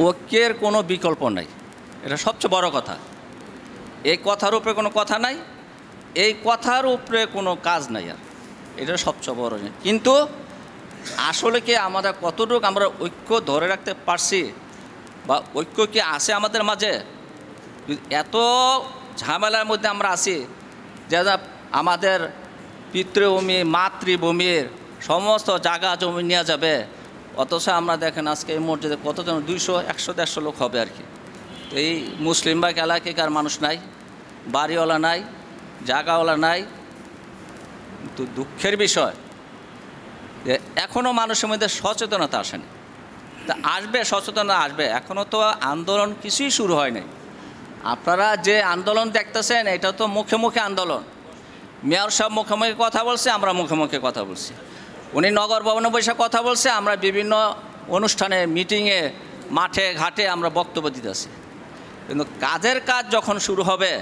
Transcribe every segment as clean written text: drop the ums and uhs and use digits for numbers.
ঐক্যের কোনো বিকল্প নাই, এটা সবচেয়ে বড় কথা। এই কথার উপরে কোনো কথা নাই, এই কথার উপরে কোনো কাজ নাই, আর এটা সবচেয়ে বড়। কিন্তু আসলে কি আমাদের কতটুকু আমরা ঐক্য ধরে রাখতে পারছি, বা ঐক্য কি আছে আমাদের মাঝে? এত ঝামেলার মধ্যে আমরা আছি যে আমাদের পিতৃভূমি মাতৃভূমির সমস্ত জায়গা জমি নিয়ে যাবে, অথচ আমরা দেখেন আজকে এই মসজিদে কতজন 200, 100, 150 লোক হবে আর কি। তো এই মুসলিমবাগ এলাকার মানুষ নাই, বাড়িওয়ালা নাই, জায়গাওয়ালা নাই। কিন্তু দুঃখের বিষয় যে এখনও মানুষের মধ্যে সচেতনতা আসেনি। তা আসবে, সচেতনতা আসবে, এখনও তো আন্দোলন কিছুই শুরু হয়নি। আপনারা যে আন্দোলন দেখতেছেন এটা তো মুখে মুখে আন্দোলন। মেয়র সাহেব মুখে মুখে কথা বলছে, আমরা মুখে মুখে কথা বলছি। উনি নগর ভবনে বসে কথা বলছে, আমরা বিভিন্ন অনুষ্ঠানে মিটিংয়ে মাঠে ঘাটে আমরা বক্তব্য দিতেছি। কিন্তু কাজের কাজ যখন শুরু হবে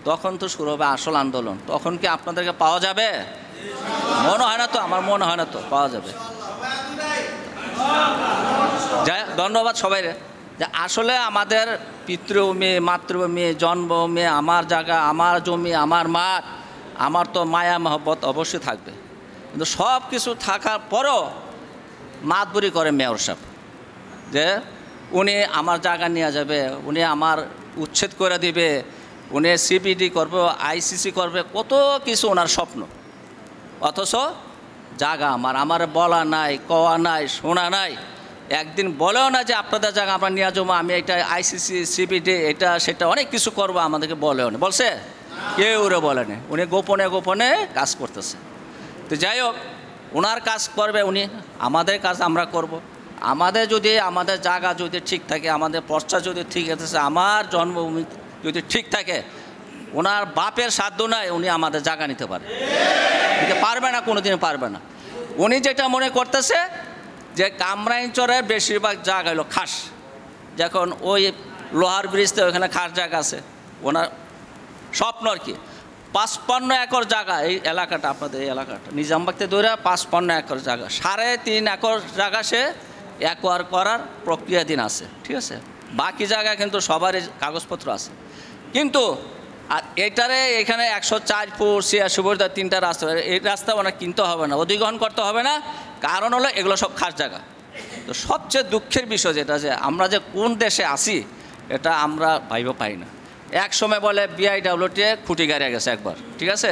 তখন তো শুরু হবে আসল আন্দোলন। তখন কি আপনাদেরকে পাওয়া যাবে? মনে হয় না তো, আমার মনে হয় না তো পাওয়া যাবে। যাই, ধন্যবাদ সবাই। যে আসলে আমাদের পিতৃভূমি মাতৃভূমি জন্মভূমি, আমার জায়গা, আমার জমি, আমার মাঠ, আমার তো মায়া মহব্বত অবশ্যই থাকবে। কিন্তু সব কিছু থাকার পরও মাতবুরি করে মেয়র সাহেব যে উনি আমার জায়গা নিয়ে যাবে, উনি আমার উচ্ছেদ করে দিবে, উনি সিপিডি করবে, আইসিসি করবে, কত কিছু ওনার স্বপ্ন। অথচ জায়গা আমার বলা নাই, কওয়া নাই, শোনা নাই। একদিন বলেও না যে আপনাদের জায়গা আমরা নিয়ে যাবো, আমি এটা আইসিসি সিপিডি এটা সেটা অনেক কিছু করবো, আমাদেরকে বলেও না। বলছে? কেউ ওরে বলেনি। উনি গোপনে গোপনে কাজ করতেছে। তো যাই হোক, ওনার কাজ করবে উনি, আমাদের কাজ আমরা করব। আমাদের যদি আমাদের জায়গা যদি ঠিক থাকে, আমাদের পর্চা যদি ঠিক আছে, আমার জন্মভূমি যদি ঠিক থাকে, ওনার বাপের সাধ্য নাই উনি আমাদের জায়গা নিতে পারবে না, কোনো দিন পারবে না। উনি যেটা মনে করতেছে যে কামরাইনচরের বেশিরভাগ জায়গা হলো খাস, যখন ওই লোহার ব্রিজতে ওইখানে খাস জায়গা আছে, ওনার স্বপ্ন আর কি 55 একর জায়গা। এই এলাকাটা আপনাদের এই এলাকাটা নিজামবাগতে ধরে 55 একর জায়গা, 3.5 একর জায়গা সে অ্যাকোয়ার করার প্রক্রিয়াধীন আছে, ঠিক আছে। বাকি জায়গা কিন্তু সবারই কাগজপত্র আছে। কিন্তু আর এটারে এখানে 104 ফুট 86 ফুট 3টা রাস্তা, এই রাস্তা ওনার কিনতে হবে না, অধিগ্রহণ করতে হবে না। কারণ হলো এগুলো সব খাস জায়গা। তো সবচেয়ে দুঃখের বিষয় যেটা, যে আমরা যে কোন দেশে আসি এটা আমরা ভাইবা পাই না। এক সময় বলে বিআইডব্লিউটি খুঁটি গাড়িয়ে গেছে একবার, ঠিক আছে।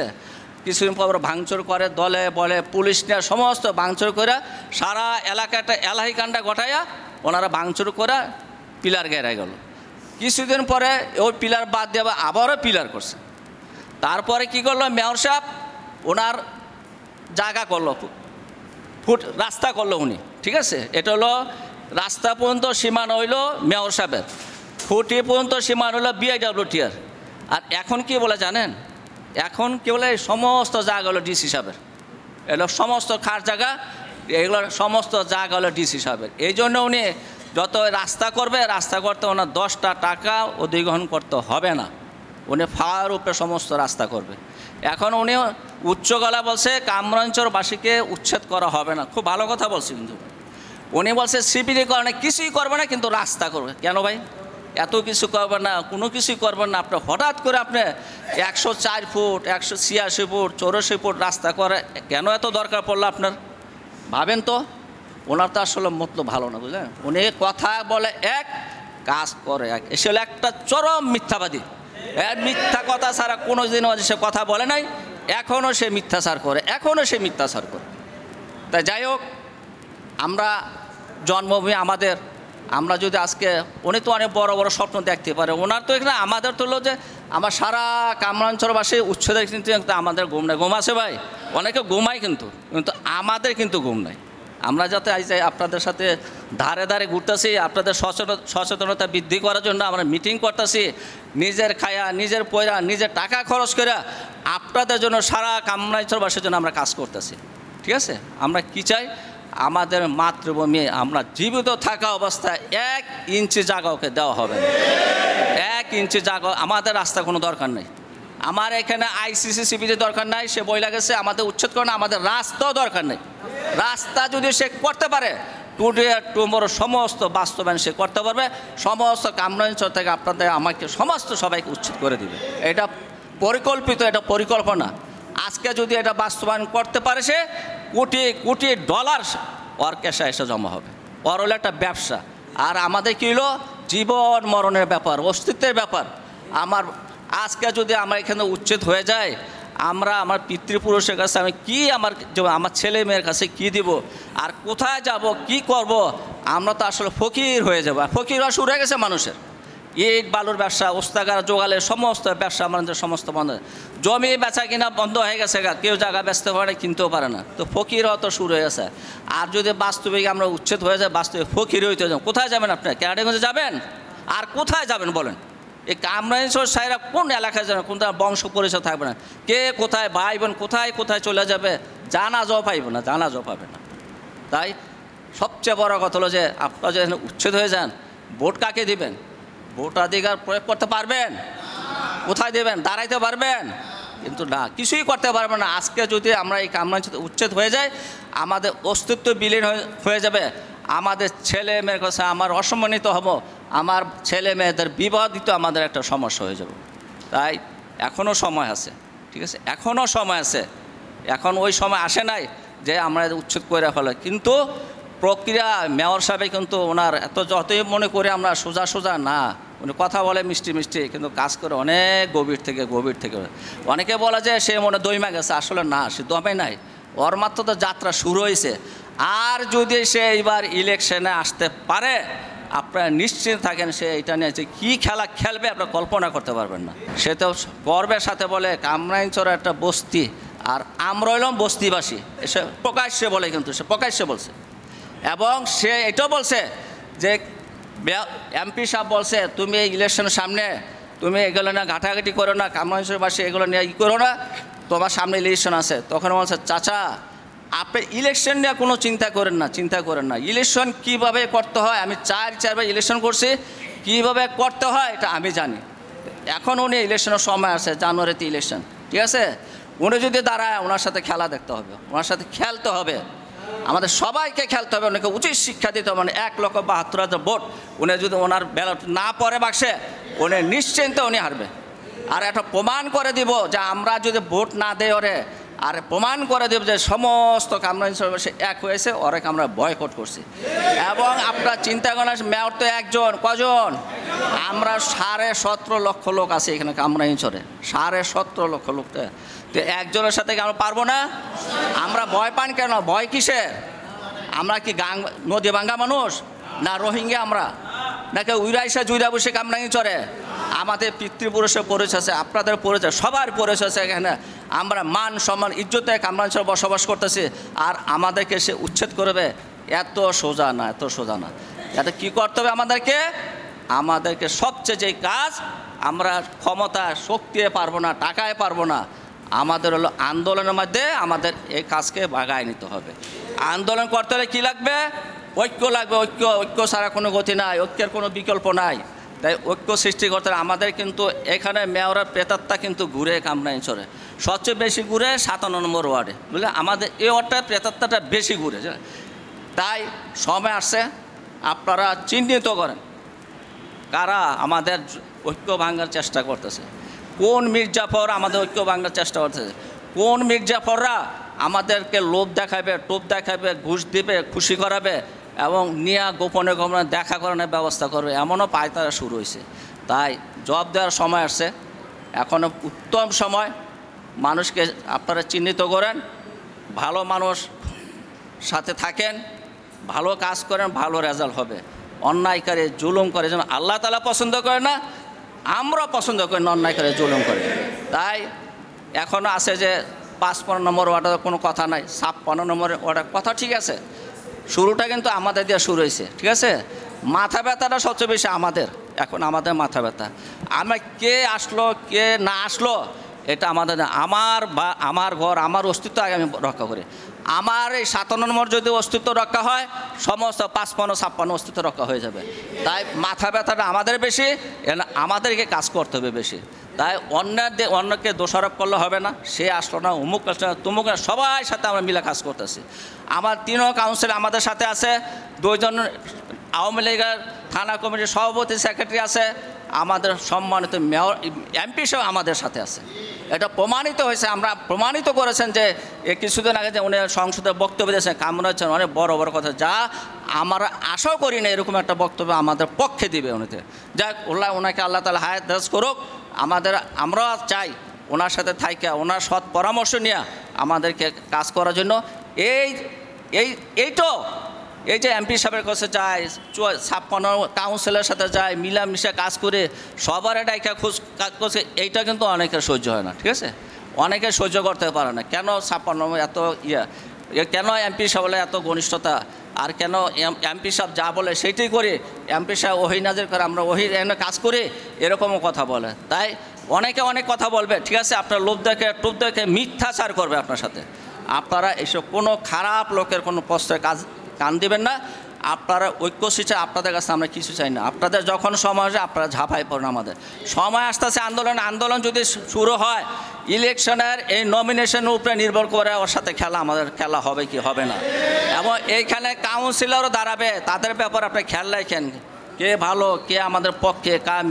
কিছুদিন পর ভাঙচুর করে, দলে বলে পুলিশ নিয়ে সমস্ত ভাঙচুর করে সারা এলাকাটা এলাহি কাণ্ডা ঘটাইয়া ওনারা ভাঙচুর করে পিলার গেড়ে গেল। কিছুদিন পরে ওই পিলার বাদ দিয়ে আবারও পিলার করছে। তারপরে কি করলো মেয়র সাহেব, ওনার জায়গা করলো, ফুট রাস্তা করলো উনি, ঠিক আছে। এটা হলো রাস্তা পর্যন্ত সীমানা হইলো মেয়র সাহেবের, ফুটি পর্যন্ত সীমানা হলো বিআইডব্লিউটির। আর এখন কি বলে জানেন? এখন কি বলে সমস্ত জায়গা হলো ডিসি সাহেবের, এগুলো সমস্ত খাস জায়গা, এগুলোর সমস্ত জায়গা হলো ডিসি সাহেবের। এই জন্য উনি যত রাস্তা করবে, রাস্তা করতে ওনার 10টা টাকা অধিগ্রহণ করতে হবে না, উনি ফাওয়ার উপরে সমস্ত রাস্তা করবে। এখন উনি উচ্চ গলা বলছে কামরাঞ্চলবাসীকে উচ্ছেদ করা হবে না, খুব ভালো কথা বলছে। কিন্তু উনি বলছে সিপিডি করে কিছুই করবে না, কিন্তু রাস্তা করবে। কেন ভাই এত কিছু করবেন না, কোনো কিছুই করবেন না, আপনি হঠাৎ করে আপনি 104 ফুট 186 ফুট 84 ফুট রাস্তা করে কেন এত দরকার পড়লো আপনার? ভাবেন তো। ওনার তো আসলে মতলব ভালো না, বুঝলেন। উনি কথা বলে এক, কাজ করে এক। এসে হলো একটা চরম মিথ্যাবাদী। মিথ্যা কথা ছাড়া কোনো দিনও সে কথা বলে নাই, এখনও সে মিথ্যাচার করে, এখনও সে মিথ্যাচার করে। তাই যাই হোক, আমরা জন্মভূমি আমাদের, আমরা যদি আজকে, উনি তো অনেক বড় বড় স্বপ্ন দেখতে পারে, ওনার তো এখানে আমাদের তো হলো যে আমার সারা কামরাঞ্চলবাসী উচ্ছেদের, কিন্তু আমাদের ঘুম নাই। ঘুম আছে ভাই, অনেকে ঘুমায়, কিন্তু আমাদের কিন্তু ঘুম নাই। আমরা যাতে আজ আপনাদের সাথে ধারে ধারে ঘুরতেছি, আপনাদের সচেতনতা বৃদ্ধি করার জন্য আমরা মিটিং করতেছি, নিজের খায়া নিজের পয়রা নিজের টাকা খরচ করে আপনাদের জন্য সারা কামরাঞ্চলবাসীর জন্য আমরা কাজ করতেছি, ঠিক আছে। আমরা কি চাই? আমাদের মাতৃভূমি আমরা জীবিত থাকা অবস্থায় 1 ইঞ্চি জায়গা ওকে দেওয়া হবে না। 1 ইঞ্চি জায়গা, আমাদের রাস্তা কোনো দরকার নেই, আমার এখানে আইসিসি সিপিডি দরকার নাই, সে বই লাগেছে আমাদের উচ্ছেদ করে না, আমাদের রাস্তাও দরকার নেই। রাস্তা যদি সে করতে পারে টুডে টুমোরো সমস্ত বাস্তবায়ন সে করতে পারবে। সমস্ত কামরাঞ্চল থেকে আপনাদের আমাকে সমস্ত সবাইকে উচ্ছেদ করে দিবে। এটা পরিকল্পিত, এটা পরিকল্পনা। আজকে যদি এটা বাস্তবায়ন করতে পারে সে কোটি কোটি ডলার ওর ক্যাশে এসে জমা হবে। ওর হলো একটা ব্যবসা। আর আমাদের কী হলো জীবন মরণের ব্যাপার, অস্তিত্বের ব্যাপার। আমার আজকে যদি আমার এখানে উচ্ছেদ হয়ে যায়, আমরা আমার পিতৃপুরুষের কাছে আমি কি আমার ছেলে মেয়ের কাছে কি দিব, আর কোথায় যাব, কি করব? আমরা তো আসলে ফকির হয়ে যাব। আর ফকির হওয়া শুরু হয়ে গেছে মানুষের। ইট বালুর ব্যবসা, ওস্তাগার জোগালের সমস্ত ব্যবসা আমাদের সমস্ত বন্ধ, জমি বেচা কিনা বন্ধ হয়ে গেছে। কেউ জায়গা বেচতে পারে, কিনতেও পারে না। তো ফকির হওয়া তো শুরু হয়ে গেছে। আর যদি বাস্তবিক আমরা উচ্ছেদ হয়ে যায়, বাস্তবে ফকির হইতে যান, কোথায় যাবেন আপনি? ক্যানাডিগঞ্জে যাবেন? আর কোথায় যাবেন বলেন? এই কামরাঞ্চল সাইরা কোন এলাকায় যাবেন? কোন বংশ পরিচয় থাকবে না, কে কোথায় ভাই বোন কোথায় কোথায় চলে যাবে, জানাজাও পাইব না, জানাজাও পাবে না। তাই সবচেয়ে বড় কথা হলো যে আপনারা যদি উচ্ছেদ হয়ে যান, ভোট কাকে দিবেন? ভোটাধিকার প্রয়োগ করতে পারবেন? কোথায় দেবেন? দাঁড়াইতে পারবেন? কিন্তু না, কিছুই করতে পারবেন না। আজকে যদি আমরা এই কামরাঞ্চল উচ্ছেদ হয়ে যায়, আমাদের অস্তিত্ব বিলীন হয়ে যাবে। আমাদের ছেলে মেয়ের কাছে আমার অসম্মানিত হব, আমার ছেলে মেয়েদের বিবাহ দিতে আমাদের একটা সমস্যা হয়ে যাবে। তাই এখনও সময় আছে, ঠিক আছে, এখনও সময় আছে। এখন ওই সময় আসে নাই যে আমরা উচ্ছেদ করে ফেলে। কিন্তু প্রক্রিয়া মেয়র সাহেব কিন্তু ওনার এত যতই মনে করে আমরা সোজা সোজা না, উনি কথা বলে মিষ্টি মিষ্টি, কিন্তু কাজ করে অনেক গভীর থেকে। অনেকে বলে যে সে মনে দইমা গেছে, আসলে না, সে দমে নাই। ওর মাত্র তো যাত্রা শুরু হয়েছে। আর যদি সে এইবার ইলেকশনে আসতে পারে, আপনারা নিশ্চিত থাকেন সে এটা নিয়ে যে কী খেলা খেলবে আপনারা কল্পনা করতে পারবেন না। সে তো গর্বের সাথে বলে কামরাঞ্চল একটা বস্তি, আর আমরা হইলাম বস্তিবাসী। সে প্রকাশ্যে বলে, কিন্তু সে প্রকাশ্যে বলছে। এবং সে এটাও বলছে যে এমপি সাহেব বলছে, তুমি এই ইলেকশনের সামনে তুমি এগুলো না ঘাটাঘাটি করো না, কামরাঞ্চলবাসী এগুলো নিয়ে করো না, তোমার সামনে ইলেকশন আছে। তখন বলছে, চাচা আপনি ইলেকশন নিয়ে কোনো চিন্তা করেন না। ইলেকশন কিভাবে করতে হয়, আমি চারবার ইলেকশন করছি, কিভাবে করতে হয় এটা আমি জানি। এখন উনি ইলেকশনের সময় আছে, জানুয়ারিতে ইলেকশন, ঠিক আছে। উনি যদি দাঁড়ায়, ওনার সাথে খেলা দেখতে হবে, ওনার সাথে খেলতে হবে, আমাদের সবাইকে খেলতে হবে। ওনাকে উচিত শিক্ষা দিতে হবে। মানে 1,72,000 ভোট উনি যদি ওনার ব্যালট না পড়ে বাক্সে, উনি নিশ্চিন্তে উনি হারবে। আর এটা প্রমাণ করে দিব যে আমরা যদি ভোট না দেই ওরে, আর প্রমাণ করে দেব যে সমস্ত কামরাঞ্চলবাসী এক হয়েছে, ওরে আমরা বয়কট করছি। এবং আপনারা চিন্তা করেন, মেয়র তো একজন, কজন? আমরা 17.5 লক্ষ লোক আছে এখানে কামরাঞ্চলে, 17.5 লক্ষ লোকটা। তো একজনের সাথে কি আমরা পারবো না? আমরা ভয় পান কেন? ভয় কিসের? আমরা কি নদী ভাঙ্গা মানুষ না রোহিঙ্গা? আমরা নাকি উইরাইসা জুইরা বসে কামরাঞ্চলে? আমাদের পিতৃপুরুষের পরিচয় আছে, আপনাদের পরিচয়, সবার পরিচয় আছে এখানে। আমরা মান সম্মান ইজ্জতে কামরাঞ্চলে বসবাস করতেছি, আর আমাদেরকে সে উচ্ছেদ করবে? এত সোজা না, এত সোজা না। এটা কী করতে হবে আমাদেরকে সবচেয়ে যে কাজ, আমরা ক্ষমতা শক্তি পারবো না, টাকায় পারবো না, আমাদের হলো আন্দোলনের মধ্যে আমাদের এই কাজকে বাগায় নিতে হবে। আন্দোলন করতে হলে কী লাগবে? ঐক্য লাগবে। ঐক্য ছাড়া কোনো গতি নাই, ঐক্যের কোনো বিকল্প নাই। তাই ঐক্য সৃষ্টি করতে আমাদের কিন্তু এখানে মেয়রের প্রেতাত্মা কিন্তু ঘুরে কামরাঞ্চলে, সবচেয়ে বেশি ঘুরে 57 নম্বর ওয়ার্ডে, বুঝলে আমাদের এই ওয়ার্ডটার প্রেতাত্মাটা বেশি ঘুরে। তাই সময় আসছে, আপনারা চিহ্নিত করেন কারা আমাদের ঐক্য ভাঙার চেষ্টা করতেছে। কোন মির্জাফর আমাদের ঐক্য ভাঙার চেষ্টা করতেছে? কোন মির্জাফররা আমাদেরকে লোভ দেখাবে, টোপ দেখাবে, ঘুষ দিবে, খুশি করাবে এবং নিয়ে গোপনে গোপনে দেখা করানোর ব্যবস্থা করবে, এমনও পায়তারা শুরু হয়েছে। তাই জবাব দেওয়ার সময় আসছে, এখনও উত্তম সময়। মানুষকে আপনারা চিহ্নিত করেন, ভালো মানুষ সাথে থাকেন, ভালো কাজ করেন, ভালো রেজাল্ট হবে। অন্যায়কারী জুলুম করে যেন আল্লাহ তাআলা পছন্দ করে না, আমরা পছন্দ করি না অন্যায়কারী জুলুম করে। তাই এখনও আছে যে 55 নম্বর ওয়ার্ডের কোনো কথা নাই, 56 নম্বর ওয়ার্ডের কথা ঠিক আছে। শুরুটা কিন্তু আমাদের দিয়ে শুরু হয়েছে, ঠিক আছে। মাথা ব্যথাটা সবচেয়ে বেশি আমাদের, এখন আমাদের মাথা ব্যথা। আমরা কে আসলো কে না আসলো এটা আমাদের, আমার ঘর, আমার অস্তিত্ব আগে আমি রক্ষা করি। আমার এই 57 নম্বর যদি অস্তিত্ব রক্ষা হয়, সমস্ত 55, 56 অস্তিত্ব রক্ষা হয়ে যাবে। তাই মাথা ব্যথাটা আমাদের বেশি, আমাদেরকে কাজ করতে হবে বেশি। তাই অন্যকে দোষারোপ করলে হবে না, সে আসলো না, অমুক আসলো না, তমুক, সবাই সাথে আমরা মিলে কাজ করতেছি। আমার 3 কাউন্সিল আমাদের সাথে আছে, 2জন আওয়ামী লীগের থানা কমিটির সভাপতি সেক্রেটারি আছে, আমাদের সম্মানিত মেয়র এমপি সহ আমাদের সাথে আছে। এটা প্রমাণিত হয়েছে, আমরা প্রমাণিত করেছেন যে কিছুদিন আগে যে উনি সংসদে বক্তব্য দিয়েছেন, কামনা হচ্ছেন অনেক বড় বড় কথা, যা আমরা আশাও করি না এরকম একটা বক্তব্য আমাদের পক্ষে দিবে উনিতে। যাক, ওনাকে আল্লাহ তাআলা হায়াত দারাজ করুক। আমরা চাই ওনার সাথে থাইকা ওনার সৎ পরামর্শ নিয়ে আমাদেরকে কাজ করার জন্য। এই যে এমপি সাহেবের কাছে যায়, 56 কাউন্সিলের সাথে যায়, মিলামিশা কাজ করে সবার ডাইকা খোঁজ কাজ করছে, এইটা কিন্তু অনেকের সহ্য হয় না, ঠিক আছে? অনেকে সহ্য করতে পারে না। কেন 56 এত কেন এমপি সাহেব বলে এত ঘনিষ্ঠতা, আর কেন এমপি সাহেব যা বলে সেইটাই করে, এমপি সাহেব ওহি নাজির করে, আমরা ওহি এনে কাজ করি, এরকমও কথা বলে। তাই অনেকে অনেক কথা বলবে, ঠিক আছে? আপনার লোভ দেখে মিথ্যাচার করবে আপনার সাথে। আপনারা এইসব কোনো খারাপ লোকের কোনো প্রশ্রয় কান দিবেন না। আপনারা ঐক্য শিক্ষা, আপনাদের কাছে আমরা কিছু চাই না। আপনাদের যখন সময় আসে আপনারা ঝাঁপাই পড়েন। আমাদের সময় আসতেছে আন্দোলন যদি শুরু হয়, ইলেকশনের এই নমিনেশনের উপরে নির্ভর করে ওর সাথে আমাদের খেলা হবে কি হবে না। এবং এইখানে কাউন্সিলরও দাঁড়াবে, তাদের ব্যাপারে আপনি খেয়াল রাখেন, কে ভালো, কে আমাদের পক্ষে, কার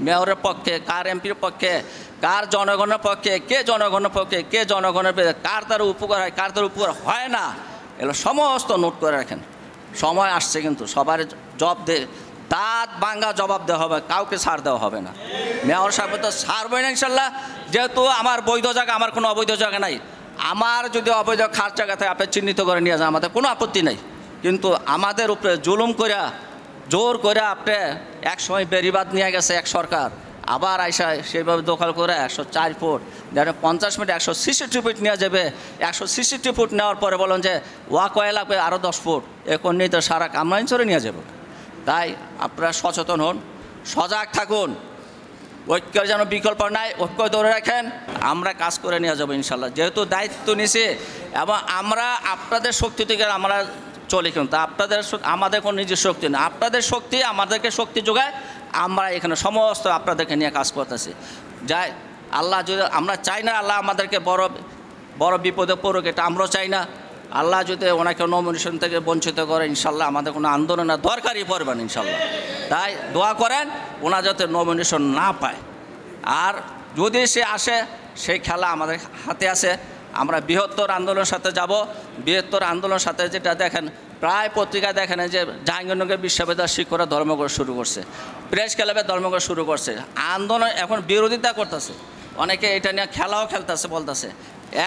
মেয়রের পক্ষে, কার এমপির পক্ষে, কার জনগণের পক্ষে, কে জনগণের পক্ষে, কে জনগণের কার তার উপকার হয়, কার তার উপকার হয় না, এগুলো সমস্ত নোট করে রাখেন। সময় আসছে কিন্তু সবার দাঁত ভাঙা জবাব দেওয়া হবে, কাউকে ছাড় দেওয়া হবে না। মেয়র সাহেব তো ছাড়বে না ইনশাল্লাহ, যেহেতু আমার বৈধ জায়গা, আমার কোনো অবৈধ জায়গা নাই। আমার যদি অবৈধ খাস জায়গা থাকে আপনি চিহ্নিত করে নিয়ে যান, আমাদের কোনো আপত্তি নাই। কিন্তু আমাদের উপরে জুলুম করে, জোর করে আপনি একসময় বেড়িবাঁধ নিয়ে গেছে এক সরকার, আবার আইসা সেইভাবে দখল করে 104 ফুট, যেন 50 মিনিট 166 ফুট নিয়ে যাবে। 166 ফুট নেওয়ার পরে বলেন যে ওয়াকওয়ে লাগবে আরও 10 ফুট, এখন নিয়ে তো সারা কামরাঞ্চলে নিয়ে যাব। তাই আপনারা সচেতন হন, সজাগ থাকুন, ঐক্যের যেন বিকল্প নাই, ঐক্য ধরে রাখেন। আমরা কাজ করে নিয়ে যাবো ইনশাল্লাহ, যেহেতু দায়িত্ব নিছি। এবং আমরা আপনাদের শক্তি থেকে আমরা চলি, কিন্তু আমাদের কোনো নিজের শক্তি না, আপনাদের শক্তি আমাদেরকে শক্তি যোগায়। আমরা এখানে সমস্ত আপনাদেরকে নিয়ে কাজ করতেছি। যাই আল্লাহ, যদি আমরা চাই না আল্লাহ আমাদেরকে বড় বিপদে পড়ুক, এটা আমরাও চাই না। আল্লাহ যদি ওনাকে নমিনেশন থেকে বঞ্চিত করে, ইনশাল্লাহ আমাদের কোনো আন্দোলনের দরকারই পড়বে না ইনশাল্লাহ। তাই দোয়া করেন ওনা যাতে নমিনেশন না পায়। আর যদি সে আসে, সেই খেলা আমাদের হাতে আছে। আমরা বৃহত্তর আন্দোলনের সাথে যাব। বৃহত্তর আন্দোলনের সাথে যেটা দেখেন, প্রায় পত্রিকায় দেখেন যে জাহাঙ্গীরনগর বিশ্ববিদ্যালয় শিক্ষকরা ধর্মঘট শুরু করছে, প্রেস ক্লাবে ধর্মঘট শুরু করছে, আন্দোলন এখন বিরোধিতা করতেছে, অনেকে এটা নিয়ে খেলাও খেলতেছে, বলতেছে।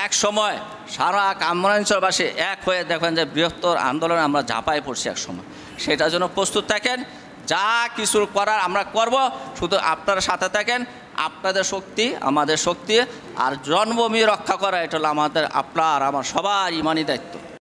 এক সময় সারা কামরাঞ্চলবাসী এক হয়ে দেখেন যে বৃহত্তর আন্দোলনে আমরা ঝাঁপাই পড়ছি এক সময়। সেটার জন্য প্রস্তুত থাকেন, যা কিছু করার আমরা করব, শুধু আপনারা সাথে থাকেন। আপনাদের শক্তি আমাদের শক্তি, আর জন্মভূমি রক্ষা করা এটা হলো আপনার আমার সবার ইমানি দায়িত্ব।